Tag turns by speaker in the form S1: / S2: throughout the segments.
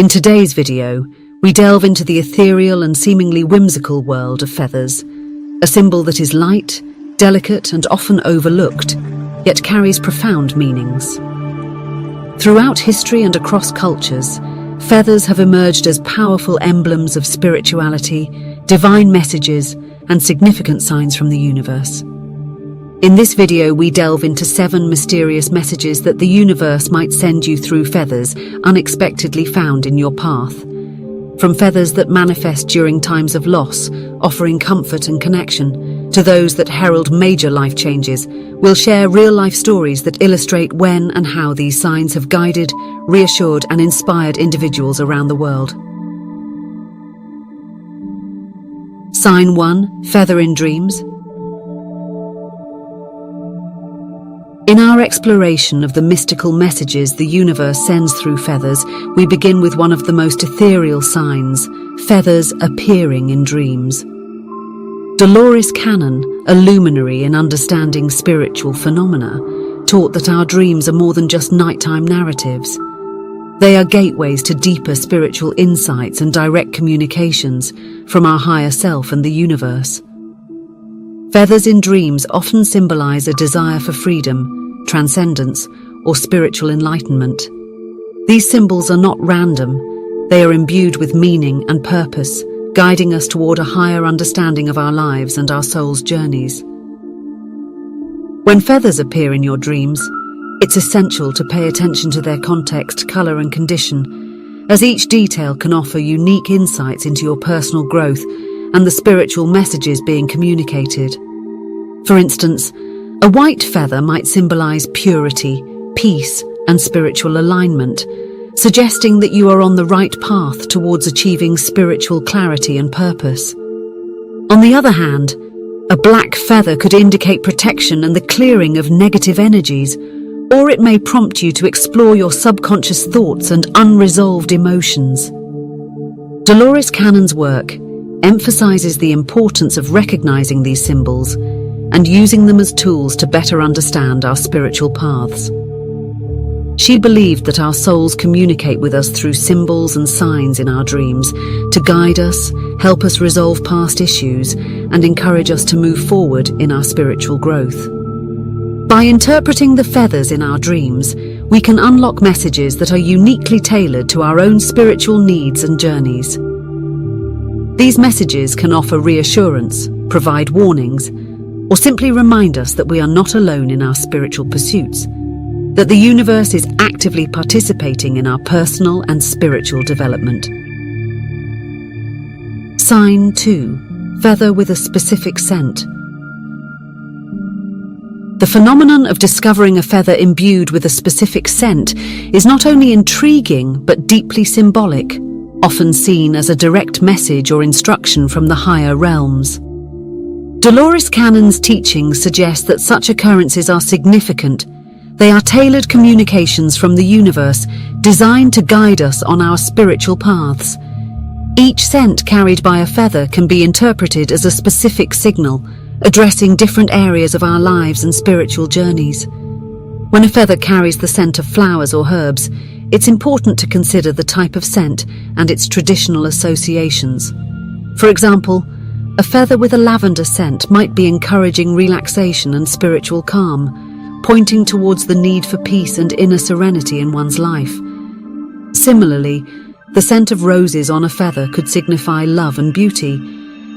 S1: In today's video, we delve into the ethereal and seemingly whimsical world of feathers, a symbol that is light, delicate, and often overlooked, yet carries profound meanings. Throughout history and across cultures, feathers have emerged as powerful emblems of spirituality, divine messages, and significant signs from the universe. In this video, we delve into 7 mysterious messages that the universe might send you through feathers unexpectedly found in your path. From feathers that manifest during times of loss, offering comfort and connection, to those that herald major life changes, we'll share real-life stories that illustrate when and how these signs have guided, reassured, and inspired individuals around the world. Sign 1. Feather in dreams. In our exploration of the mystical messages the universe sends through feathers, we begin with one of the most ethereal signs: feathers appearing in dreams. Dolores, a luminary in understanding spiritual phenomena, taught that our dreams are more than just nighttime narratives. They are gateways to deeper spiritual insights and direct communications from our higher self and the universe. Feathers in dreams often symbolize a desire for freedom, transcendence, or spiritual enlightenment. These symbols are not random. They are imbued with meaning and purpose, guiding us toward a higher understanding of our lives and our soul's journeys. When feathers appear in your dreams, it's essential to pay attention to their context, color, and condition, as each detail can offer unique insights into your personal growth and the spiritual messages being communicated. For instance, a white feather might symbolize purity, peace, and spiritual alignment, suggesting that you are on the right path towards achieving spiritual clarity and purpose. On the other hand, a black feather could indicate protection and the clearing of negative energies, or it may prompt you to explore your subconscious thoughts and unresolved emotions. Dolores Cannon's work emphasizes the importance of recognizing these symbols and using them as tools to better understand our spiritual paths. She believed that our souls communicate with us through symbols and signs in our dreams to guide us, help us resolve past issues, and encourage us to move forward in our spiritual growth. By interpreting the feathers in our dreams, we can unlock messages that are uniquely tailored to our own spiritual needs and journeys. These messages can offer reassurance, provide warnings, or simply remind us that we are not alone in our spiritual pursuits, that the universe is actively participating in our personal and spiritual development. Sign 2. Feather with a specific scent. The phenomenon of discovering a feather imbued with a specific scent is not only intriguing but deeply symbolic, often seen as a direct message or instruction from the higher realms. Dolores Cannon's teachings suggest that such occurrences are significant. They are tailored communications from the universe, designed to guide us on our spiritual paths. Each scent carried by a feather can be interpreted as a specific signal, addressing different areas of our lives and spiritual journeys. When a feather carries the scent of flowers or herbs, it's important to consider the type of scent and its traditional associations. For example, a feather with a lavender scent might be encouraging relaxation and spiritual calm, pointing towards the need for peace and inner serenity in one's life. Similarly, the scent of roses on a feather could signify love and beauty,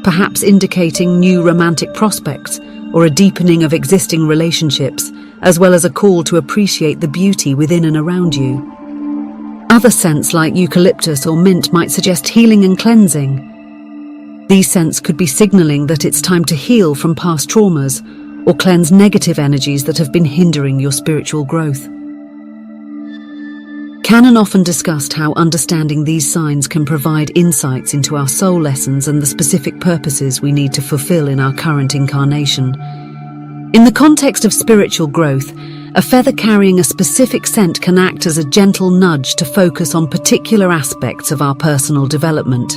S1: perhaps indicating new romantic prospects or a deepening of existing relationships, as well as a call to appreciate the beauty within and around you. Other scents like eucalyptus or mint might suggest healing and cleansing. These scents could be signaling that it's time to heal from past traumas or cleanse negative energies that have been hindering your spiritual growth. Cannon often discussed how understanding these signs can provide insights into our soul lessons and the specific purposes we need to fulfill in our current incarnation. In the context of spiritual growth, a feather carrying a specific scent can act as a gentle nudge to focus on particular aspects of our personal development.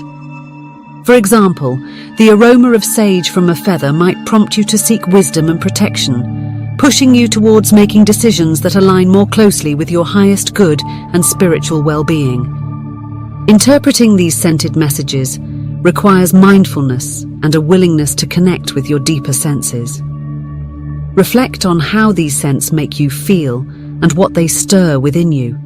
S1: For example, the aroma of sage from a feather might prompt you to seek wisdom and protection, pushing you towards making decisions that align more closely with your highest good and spiritual well-being. Interpreting these scented messages requires mindfulness and a willingness to connect with your deeper senses. Reflect on how these scents make you feel and what they stir within you.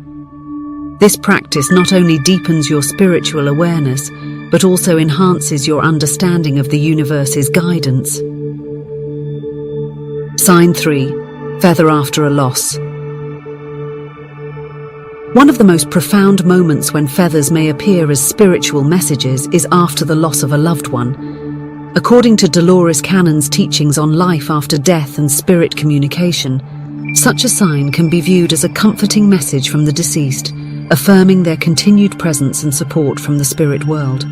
S1: This practice not only deepens your spiritual awareness, but also enhances your understanding of the universe's guidance. Sign 3. Feather after a loss. One of the most profound moments when feathers may appear as spiritual messages is after the loss of a loved one. According to Dolores Cannon's teachings on life after death and spirit communication, such a sign can be viewed as a comforting message from the deceased, affirming their continued presence and support from the spirit world.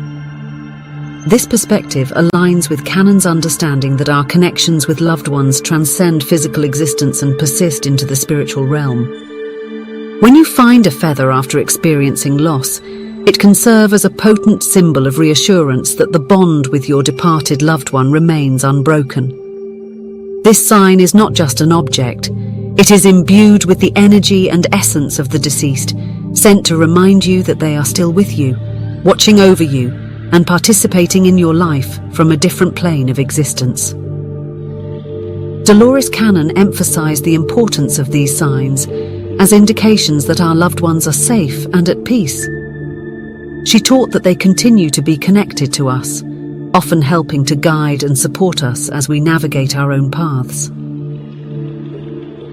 S1: This perspective aligns with Cannon's understanding that our connections with loved ones transcend physical existence and persist into the spiritual realm. When you find a feather after experiencing loss, it can serve as a potent symbol of reassurance that the bond with your departed loved one remains unbroken. This sign is not just an object, it is imbued with the energy and essence of the deceased, sent to remind you that they are still with you, watching over you, and participating in your life from a different plane of existence. Dolores Cannon emphasized the importance of these signs as indications that our loved ones are safe and at peace. She taught that they continue to be connected to us, often helping to guide and support us as we navigate our own paths.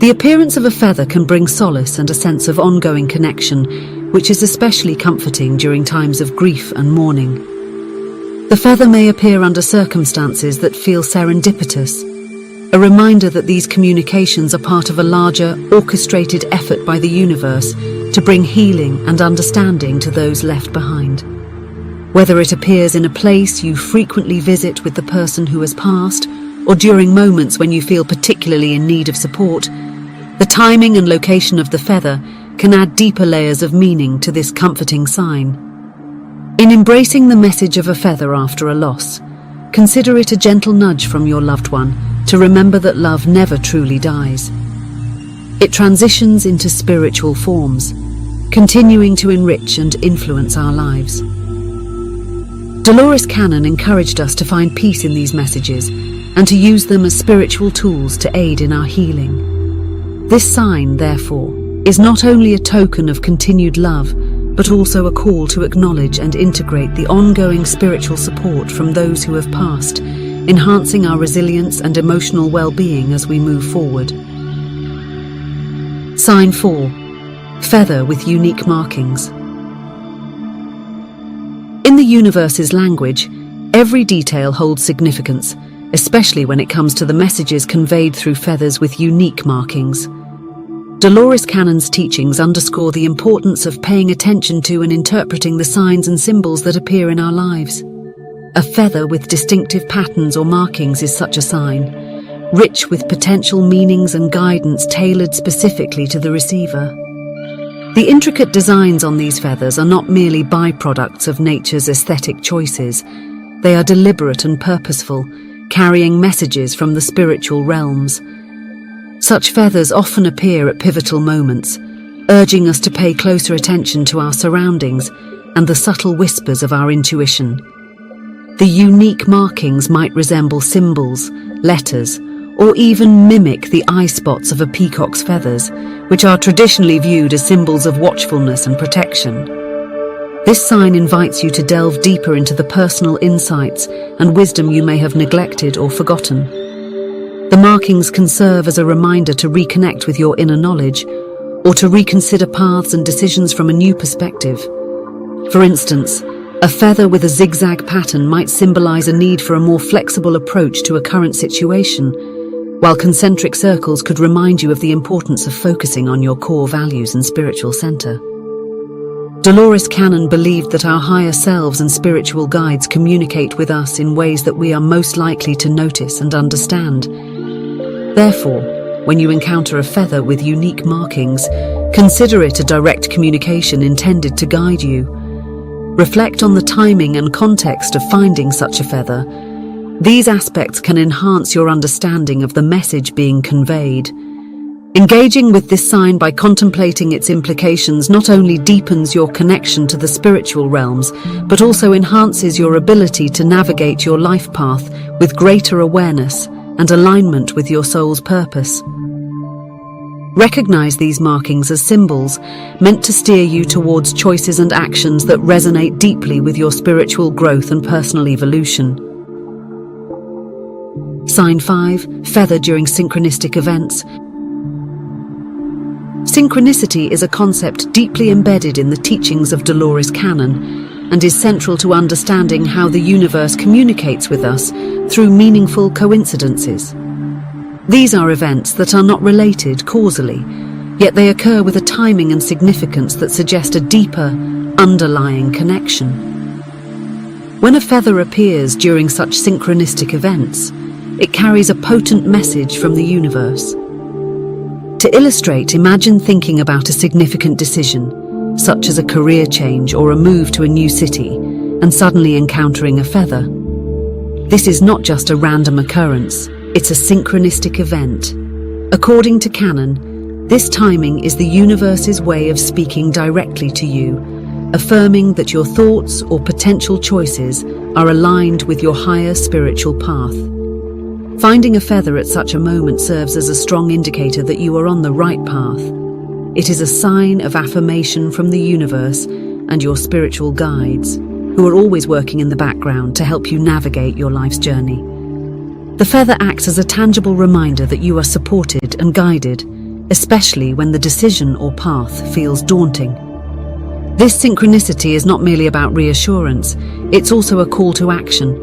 S1: The appearance of a feather can bring solace and a sense of ongoing connection, which is especially comforting during times of grief and mourning. The feather may appear under circumstances that feel serendipitous, a reminder that these communications are part of a larger, orchestrated effort by the universe to bring healing and understanding to those left behind. Whether it appears in a place you frequently visit with the person who has passed, or during moments when you feel particularly in need of support, the timing and location of the feather can add deeper layers of meaning to this comforting sign. In embracing the message of a feather after a loss, consider it a gentle nudge from your loved one to remember that love never truly dies. It transitions into spiritual forms, continuing to enrich and influence our lives. Dolores Cannon encouraged us to find peace in these messages and to use them as spiritual tools to aid in our healing. This sign, therefore, is not only a token of continued love, but also a call to acknowledge and integrate the ongoing spiritual support from those who have passed, enhancing our resilience and emotional well-being as we move forward. Sign 4. Feather with unique markings. In the universe's language, every detail holds significance, especially when it comes to the messages conveyed through feathers with unique markings. Dolores Cannon's teachings underscore the importance of paying attention to and interpreting the signs and symbols that appear in our lives. A feather with distinctive patterns or markings is such a sign, rich with potential meanings and guidance tailored specifically to the receiver. The intricate designs on these feathers are not merely byproducts of nature's aesthetic choices. They are deliberate and purposeful, carrying messages from the spiritual realms. Such feathers often appear at pivotal moments, urging us to pay closer attention to our surroundings and the subtle whispers of our intuition. The unique markings might resemble symbols, letters, or even mimic the eye spots of a peacock's feathers, which are traditionally viewed as symbols of watchfulness and protection. This sign invites you to delve deeper into the personal insights and wisdom you may have neglected or forgotten. The markings can serve as a reminder to reconnect with your inner knowledge, or to reconsider paths and decisions from a new perspective. For instance, a feather with a zigzag pattern might symbolize a need for a more flexible approach to a current situation, while concentric circles could remind you of the importance of focusing on your core values and spiritual center. Dolores Cannon believed that our higher selves and spiritual guides communicate with us in ways that we are most likely to notice and understand. Therefore, when you encounter a feather with unique markings, consider it a direct communication intended to guide you. Reflect on the timing and context of finding such a feather. These aspects can enhance your understanding of the message being conveyed. Engaging with this sign by contemplating its implications not only deepens your connection to the spiritual realms, but also enhances your ability to navigate your life path with greater awareness and alignment with your soul's purpose. Recognize these markings as symbols meant to steer you towards choices and actions that resonate deeply with your spiritual growth and personal evolution. Sign 5. Feather during synchronistic events. Synchronicity is a concept deeply embedded in the teachings of Dolores canon and is central to understanding how the universe communicates with us through meaningful coincidences. These are events that are not related causally, yet they occur with a timing and significance that suggest a deeper, underlying connection. When a feather appears during such synchronistic events, it carries a potent message from the universe. To illustrate, imagine thinking about a significant decision, such as a career change or a move to a new city, and suddenly encountering a feather. This is not just a random occurrence, it's a synchronistic event. According to canon, this timing is the universe's way of speaking directly to you, affirming that your thoughts or potential choices are aligned with your higher spiritual path. Finding a feather at such a moment serves as a strong indicator that you are on the right path. It is a sign of affirmation from the universe and your spiritual guides, who are always working in the background to help you navigate your life's journey. The feather acts as a tangible reminder that you are supported and guided, especially when the decision or path feels daunting. This synchronicity is not merely about reassurance, it's also a call to action.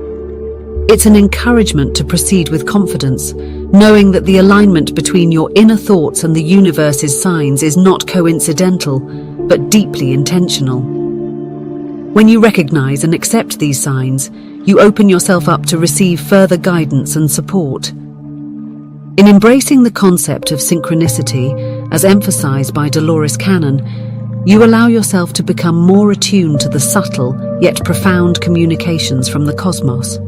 S1: It's an encouragement to proceed with confidence, knowing that the alignment between your inner thoughts and the universe's signs is not coincidental, but deeply intentional. When you recognize and accept these signs, you open yourself up to receive further guidance and support. In embracing the concept of synchronicity, as emphasized by Dolores canon, you allow yourself to become more attuned to the subtle yet profound communications from the cosmos.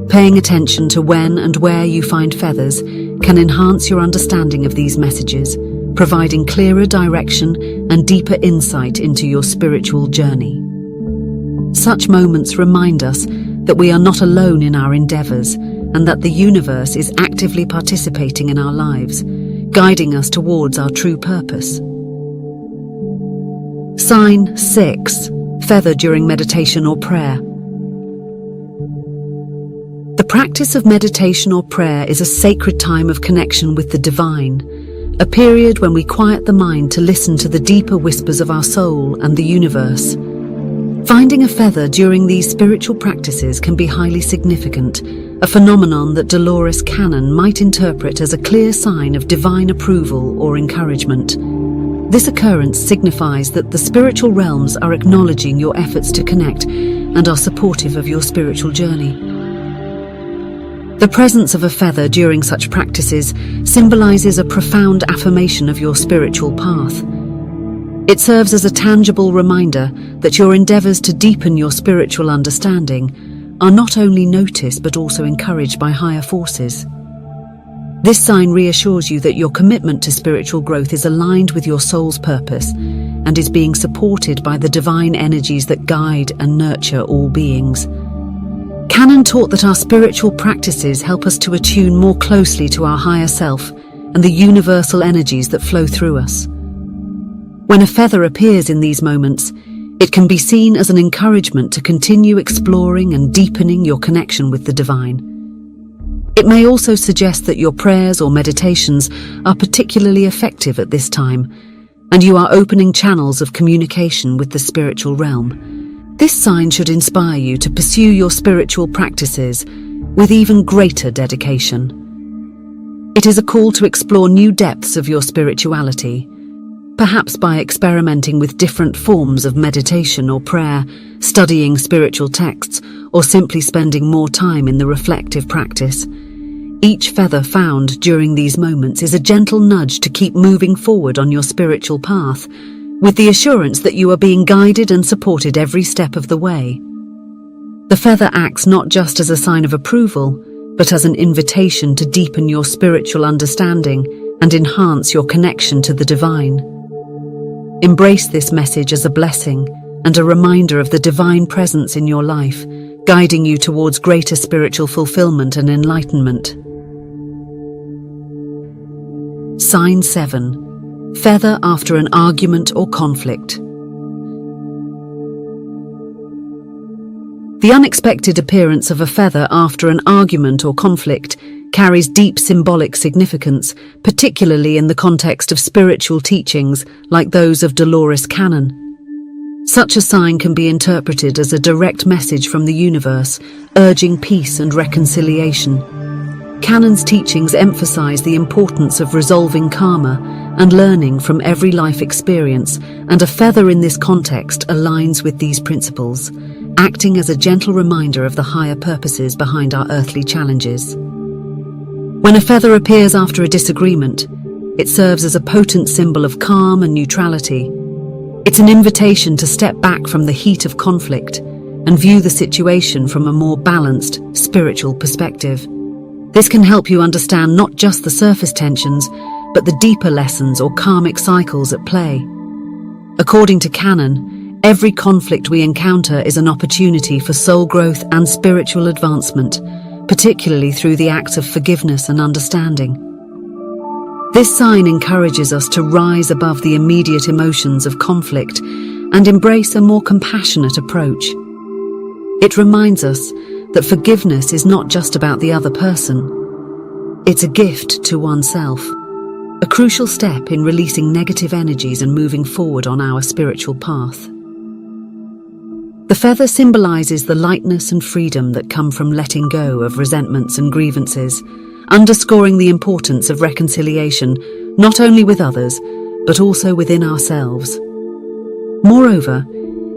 S1: Paying attention to when and where you find feathers can enhance your understanding of these messages, providing clearer direction and deeper insight into your spiritual journey. Such moments remind us that we are not alone in our endeavors and that the universe is actively participating in our lives, guiding us towards our true purpose. Sign 6. Feather during meditation or prayer. The practice of meditation or prayer is a sacred time of connection with the divine, a period when we quiet the mind to listen to the deeper whispers of our soul and the universe. Finding a feather during these spiritual practices can be highly significant, a phenomenon that Dolores canon might interpret as a clear sign of divine approval or encouragement. This occurrence signifies that the spiritual realms are acknowledging your efforts to connect and are supportive of your spiritual journey. The presence of a feather during such practices symbolizes a profound affirmation of your spiritual path. It serves as a tangible reminder that your endeavors to deepen your spiritual understanding are not only noticed but also encouraged by higher forces. This sign reassures you that your commitment to spiritual growth is aligned with your soul's purpose and is being supported by the divine energies that guide and nurture all beings. Canon taught that our spiritual practices help us to attune more closely to our higher self and the universal energies that flow through us. When a feather appears in these moments, it can be seen as an encouragement to continue exploring and deepening your connection with the divine. It may also suggest that your prayers or meditations are particularly effective at this time, and you are opening channels of communication with the spiritual realm. This sign should inspire you to pursue your spiritual practices with even greater dedication. It is a call to explore new depths of your spirituality, perhaps by experimenting with different forms of meditation or prayer, studying spiritual texts, or simply spending more time in the reflective practice. Each feather found during these moments is a gentle nudge to keep moving forward on your spiritual path, with the assurance that you are being guided and supported every step of the way. The feather acts not just as a sign of approval, but as an invitation to deepen your spiritual understanding and enhance your connection to the divine. Embrace this message as a blessing and a reminder of the divine presence in your life, guiding you towards greater spiritual fulfillment and enlightenment. Sign 7. Feather after an argument or conflict. The unexpected appearance of a feather after an argument or conflict carries deep symbolic significance, particularly in the context of spiritual teachings like those of Dolores canon. Such a sign can be interpreted as a direct message from the universe, urging peace and reconciliation. Canon's teachings emphasize the importance of resolving karma and learning from every life experience, and a feather in this context aligns with these principles, acting as a gentle reminder of the higher purposes behind our earthly challenges. When a feather appears after a disagreement, it serves as a potent symbol of calm and neutrality. It's an invitation to step back from the heat of conflict and view the situation from a more balanced, spiritual perspective. This can help you understand not just the surface tensions, but the deeper lessons or karmic cycles at play. According to canon, every conflict we encounter is an opportunity for soul growth and spiritual advancement, particularly through the acts of forgiveness and understanding. This sign encourages us to rise above the immediate emotions of conflict and embrace a more compassionate approach. It reminds us that forgiveness is not just about the other person. It's a gift to oneself, a crucial step in releasing negative energies and moving forward on our spiritual path. The feather symbolizes the lightness and freedom that come from letting go of resentments and grievances, underscoring the importance of reconciliation, not only with others, but also within ourselves. Moreover,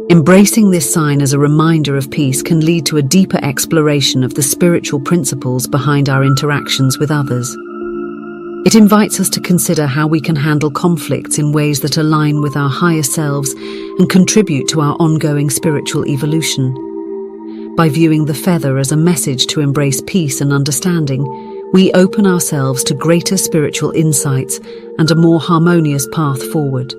S1: embracing this sign as a reminder of peace can lead to a deeper exploration of the spiritual principles behind our interactions with others. It invites us to consider how we can handle conflicts in ways that align with our higher selves and contribute to our ongoing spiritual evolution. By viewing the feather as a message to embrace peace and understanding, we open ourselves to greater spiritual insights and a more harmonious path forward.